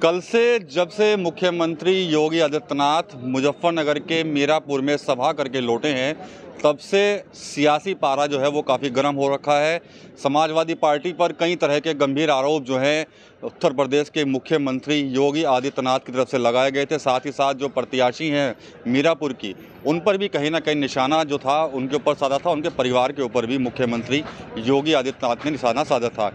कल से जब से मुख्यमंत्री योगी आदित्यनाथ मुजफ्फरनगर के मीरापुर में सभा करके लौटे हैं, तब से सियासी पारा जो है वो काफ़ी गर्म हो रखा है। समाजवादी पार्टी पर कई तरह के गंभीर आरोप जो हैं उत्तर प्रदेश के मुख्यमंत्री योगी आदित्यनाथ की तरफ से लगाए गए थे। साथ ही साथ जो प्रत्याशी हैं मीरापुर की, उन पर भी कहीं ना कहीं निशाना जो था उनके ऊपर साधा था, उनके परिवार के ऊपर भी मुख्यमंत्री योगी आदित्यनाथ ने निशाना साधा था।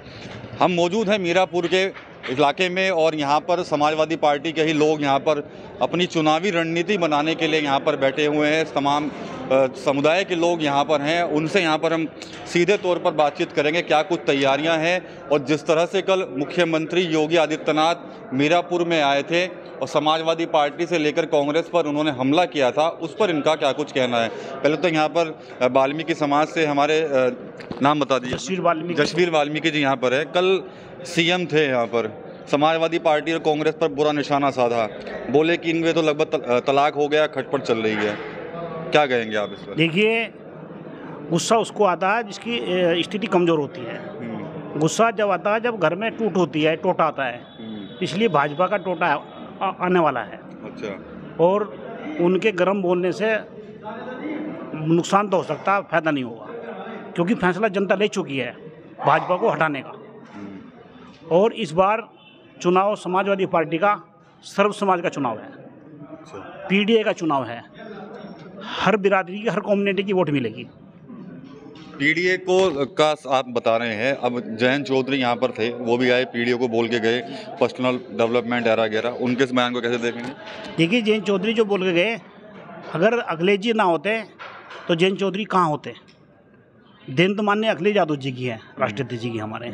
हम मौजूद हैं मीरापुर के इलाके में और यहाँ पर समाजवादी पार्टी के ही लोग यहाँ पर अपनी चुनावी रणनीति बनाने के लिए यहाँ पर बैठे हुए हैं। तमाम समुदाय के लोग यहाँ पर हैं, उनसे यहाँ पर हम सीधे तौर पर बातचीत करेंगे क्या कुछ तैयारियाँ हैं और जिस तरह से कल मुख्यमंत्री योगी आदित्यनाथ मीरापुर में आए थे और समाजवादी पार्टी से लेकर कांग्रेस पर उन्होंने हमला किया था, उस पर इनका क्या कुछ कहना है। पहले तो यहाँ पर वाल्मीकि समाज से हमारे नाम बता दीजिए। जसवीर वाल्मीकि जी यहाँ पर है। कल सीएम थे यहाँ पर, समाजवादी पार्टी और कांग्रेस पर बुरा निशाना साधा, बोले कि इनमें तो लगभग तलाक हो गया, खटपट चल रही है। क्या कहेंगे आप इस पर? देखिए, गुस्सा उसको आता है जिसकी स्थिति कमज़ोर होती है। गुस्सा जब आता है जब घर में टूट होती है, टोटा आता है। इसलिए भाजपा का टोटा आने वाला है। अच्छा। और उनके गर्म बोलने से नुकसान तो हो सकता है, फायदा नहीं होगा, क्योंकि फैसला जनता ले चुकी है भाजपा को हटाने का। और इस बार चुनाव समाजवादी पार्टी का सर्व समाज का चुनाव है। पीडीए का चुनाव है। हर बिरादरी की, हर कम्युनिटी की वोट मिलेगी। पीडीए को का आप बता रहे हैं, अब जयंत चौधरी यहाँ पर थे, वो भी आए, पीडीए को बोल के गए पर्सनल डेवलपमेंट वगैरह, उनके इस बयान को कैसे देखेंगे? देखिए, जयंत चौधरी जो बोल के गए, अगर अखिलेश जी ना होते तो जयंत चौधरी कहाँ होते? देन तो माननीय अखिलेश यादव जी की है, राष्ट्रपति जी की हमारे।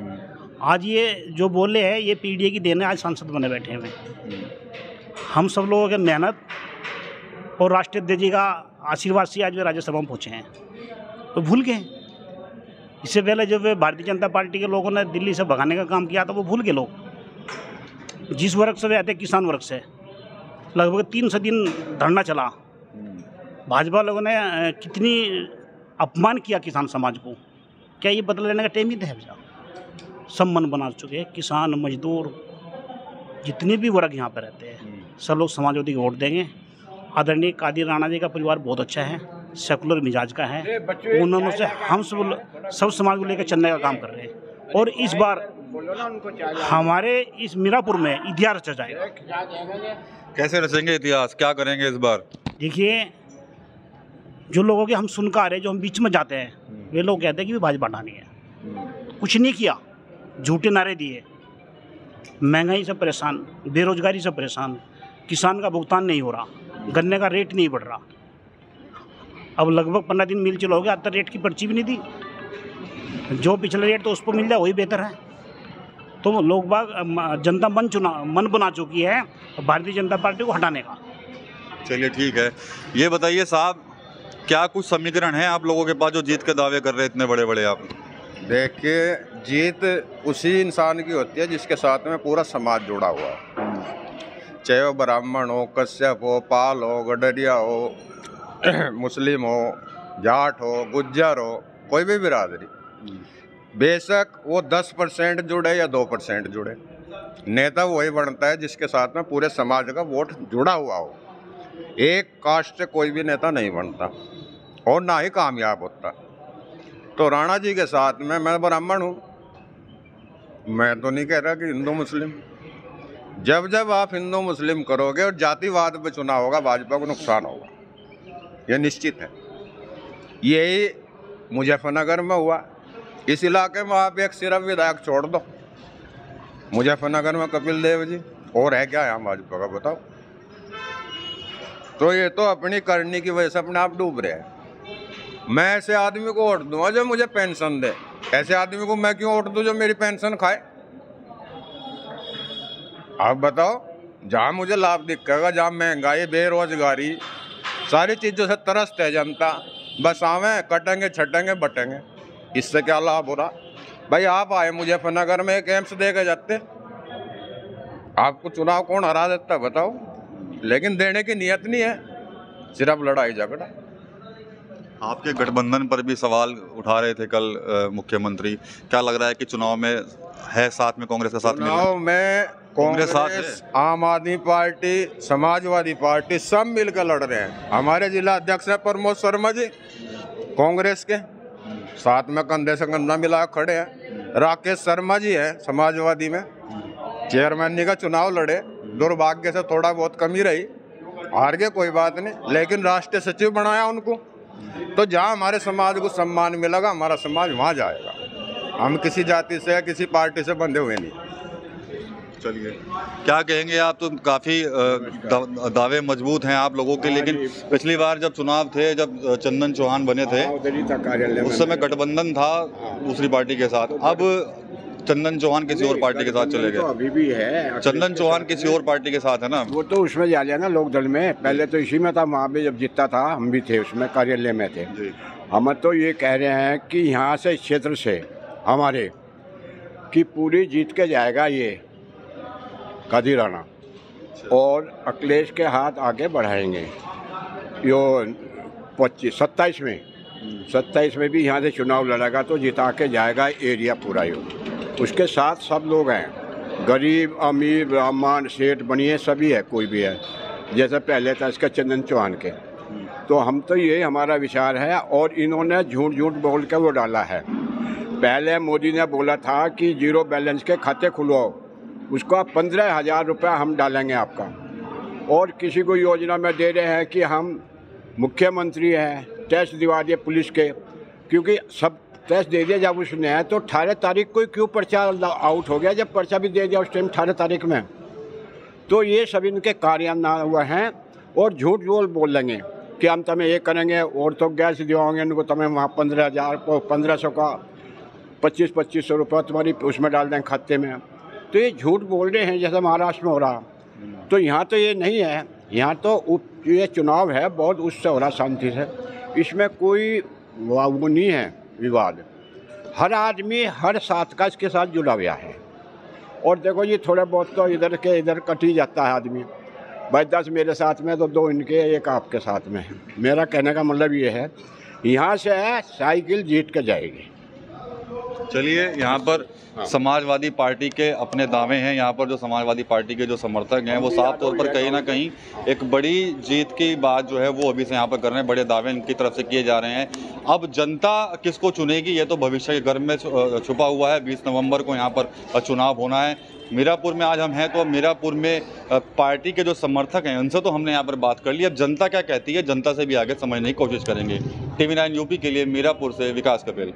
आज ये जो बोले हैं ये पीडीए की देन है, आज सांसद बने बैठे हुए। हम सब लोगों की मेहनत और राष्ट्रपति जी का आशीर्वाद से आज वे राज्यसभा में पहुँचे हैं। तो भूल गए। इससे पहले जब भारतीय जनता पार्टी के लोगों ने दिल्ली से भगाने का काम किया था, वो भूल गए लोग। जिस वर्ग से वे आते, किसान वर्ग से, लगभग 300 दिन धरना चला। भाजपा लोगों ने कितनी अपमान किया किसान समाज को। क्या ये बदला लेने का टाइम ही था? सब मन बना चुके हैं। किसान, मजदूर, जितने भी वर्ग यहाँ पर रहते हैं, सब लोग समाजवादी को वोट देंगे। आदरणीय कादिर राणा जी का परिवार बहुत अच्छा है, सेकुलर मिजाज का है। उन्होंने से हम सब समाज को लेकर चलने का काम कर रहे हैं। और इस बार हमारे इस मीरापुर में इतिहास रचा जाएगा। कैसे रचेंगे इतिहास? क्या करेंगे इस बार? देखिए, जो लोगों के हम सुनकर आ रहे हैं, जो हम बीच में जाते हैं, वे लोग कहते हैं कि भाजपा हटानी है। कुछ नहीं किया, झूठे नारे दिए, महंगाई से परेशान, बेरोजगारी से परेशान, किसान का भुगतान नहीं हो रहा, गन्ने का रेट नहीं बढ़ रहा। अब लगभग 15 दिन मिल चला हो गया, अब तक रेट की पर्ची भी नहीं दी। जो पिछले रेट तो उस पर मिल जाए वही बेहतर है। तो लोग बाग, जनता मन बना चुकी है भारतीय जनता पार्टी को हटाने का। चलिए ठीक है। ये बताइए साहब, क्या कुछ समीकरण है आप लोगों के पास जो जीत के दावे कर रहे हैं इतने बड़े बड़े आप? देखिए, जीत उसी इंसान की होती है जिसके साथ में पूरा समाज जुड़ा हुआ है। चाहे वो ब्राह्मण हो, कश्यप हो, पाल हो, गडरिया हो, मुस्लिम हो, जाट हो, गुज्जर हो, कोई भी बिरादरी, बेशक वो 10% जुड़े या 2% जुड़े, नेता वही बनता है जिसके साथ में पूरे समाज का वोट जुड़ा हुआ हो। एक कास्ट से कोई भी नेता नहीं बनता और ना ही कामयाब होता। तो राणा जी के साथ में, मैं ब्राह्मण हूँ, मैं तो नहीं कह रहा कि हिंदू मुस्लिम। जब जब आप हिंदू मुस्लिम करोगे और जातिवाद पे चुनाव होगा, भाजपा को नुकसान होगा, यह निश्चित है। यही मुजफ्फरनगर में हुआ। इस इलाके में आप एक सिर्फ विधायक छोड़ दो, मुजफ्फरनगर में कपिल देव जी, और है क्या यहाँ भाजपा का बताओ? तो ये तो अपनी करनी की वजह से अपने आप डूब रहे हैं। मैं ऐसे आदमी को वोट दूंगा जो मुझे पेंशन दे। ऐसे आदमी को मैं क्यों वोट दूं जो मेरी पेंशन खाए? आप बताओ, जहाँ मुझे लाभ दिखेगा, जहाँ महंगाई, बेरोजगारी, सारी चीज़ों से त्रस्त है जनता, बस आवे, कटेंगे, छटेंगे, बटेंगे, इससे क्या लाभ हो रहा? भाई आप आए मुजफ्फरनगर में, एक एम्स दे के जाते, आपको चुनाव कौन हरा देता बताओ? लेकिन देने की नीयत नहीं है, सिर्फ लड़ाई झगड़ा। आपके गठबंधन पर भी सवाल उठा रहे थे कल मुख्यमंत्री, क्या लग रहा है कि चुनाव में है साथ में कांग्रेस के साथ में? चुनाव में कांग्रेस, आम आदमी पार्टी, समाजवादी पार्टी सब मिलकर लड़ रहे हैं। हमारे जिला अध्यक्ष हैं प्रमोद शर्मा जी कांग्रेस के, साथ में कंधे से कंधा मिला खड़े हैं। राकेश शर्मा जी हैं समाजवादी में, चेयरमैन का चुनाव लड़े, दुर्भाग्य से थोड़ा बहुत कमी रही, हार गए कोई बात नहीं, लेकिन राष्ट्रीय सचिव बनाया उनको। तो जहाँ हमारे समाज को सम्मान मिलेगा हमारा समाज वहाँ जाएगा। हम किसी जाति से या किसी पार्टी से बंधे हुए नहीं। चलिए, क्या कहेंगे आप? तो काफ़ी दावे मजबूत हैं आप लोगों के, लेकिन पिछली बार जब चुनाव थे, जब चंदन चौहान बने थे, उस समय गठबंधन था दूसरी पार्टी के साथ। अब चंदन चौहान किसी और पार्टी के साथ चले गए। तो अभी भी है, चंदन चौहान किसी और पार्टी के साथ है ना? वो तो उसमें जा लिया ना लोक दल में। पहले तो इसी में था, वहाँ पे जब जीतता था हम भी थे उसमें, कार्यालय में थे। हम तो ये कह रहे हैं कि यहाँ से इस क्षेत्र से हमारे की पूरी जीत के जाएगा ये कादिराना, और अखिलेश के हाथ आगे बढ़ाएंगे। यो 27 में भी यहाँ से चुनाव लड़ेगा तो जिता के जाएगा एरिया पूरा। यो उसके साथ सब लोग हैं, गरीब अमीर ब्राह्मण सेठ बनिए सभी है, कोई भी है, जैसे पहले था इसका चंदन चौहान के। तो हम तो ये हमारा विचार है, और इन्होंने झूठ बोल के वो डाला है। पहले मोदी ने बोला था कि 0 बैलेंस के खाते खुलवाओ, उसका 15,000 रुपया हम डालेंगे आपका। और किसी को योजना में दे रहे हैं कि हम मुख्यमंत्री हैं, टेस्ट दिवा दिए पुलिस के, क्योंकि सब टेस्ट दे दिया जब उसने है। तो 18 तारीख को क्यों पर्चा आउट हो गया, जब पर्चा भी दे दिया उस टाइम 18 तारीख में। तो ये सब इनके कार्यान्वयन हुए हैं, और झूठ बोल लेंगे कि हम तुम्हें ये करेंगे, और तो गैस दिवाओगे उनको, तुम्हें वहाँ 15,000 को 1500 का 2500 रुपये तुम्हारी उसमें डाल देंगे खाते में। तो ये झूठ बोल रहे हैं जैसे महाराष्ट्र में हो रहा। तो यहाँ तो ये नहीं है, यहाँ तो ये चुनाव है बहुत उससे हो रहा शांति से, इसमें कोई वो नहीं है विवाद। हर आदमी हर साथ का इसके साथ जुड़ा हुआ है। और देखो ये थोड़ा बहुत तो इधर के इधर कट ही जाता है आदमी, भाई 10 मेरे साथ में तो 2 इनके, 1 आपके साथ में। मेरा कहने का मतलब ये है, यहाँ से है साइकिल जीत के जाएगी। चलिए, यहाँ पर समाजवादी पार्टी के अपने दावे हैं। यहाँ पर जो समाजवादी पार्टी के जो समर्थक हैं वो साफ तौर पर कहीं ना कहीं एक बड़ी जीत की बात जो है वो अभी से यहाँ पर कर रहे हैं, बड़े दावे इनकी तरफ से किए जा रहे हैं। अब जनता किसको चुनेगी ये तो भविष्य के घर में छुपा हुआ है। 20 नवंबर को यहाँ पर चुनाव होना है। मीरापुर में आज हम हैं, तो अब मीरापुर में पार्टी के जो समर्थक हैं उनसे तो हमने यहाँ पर बात कर ली। अब जनता क्या कहती है, जनता से भी आगे समझने की कोशिश करेंगे। TV9 यूपी के लिए मीरापुर से विकास कपेल।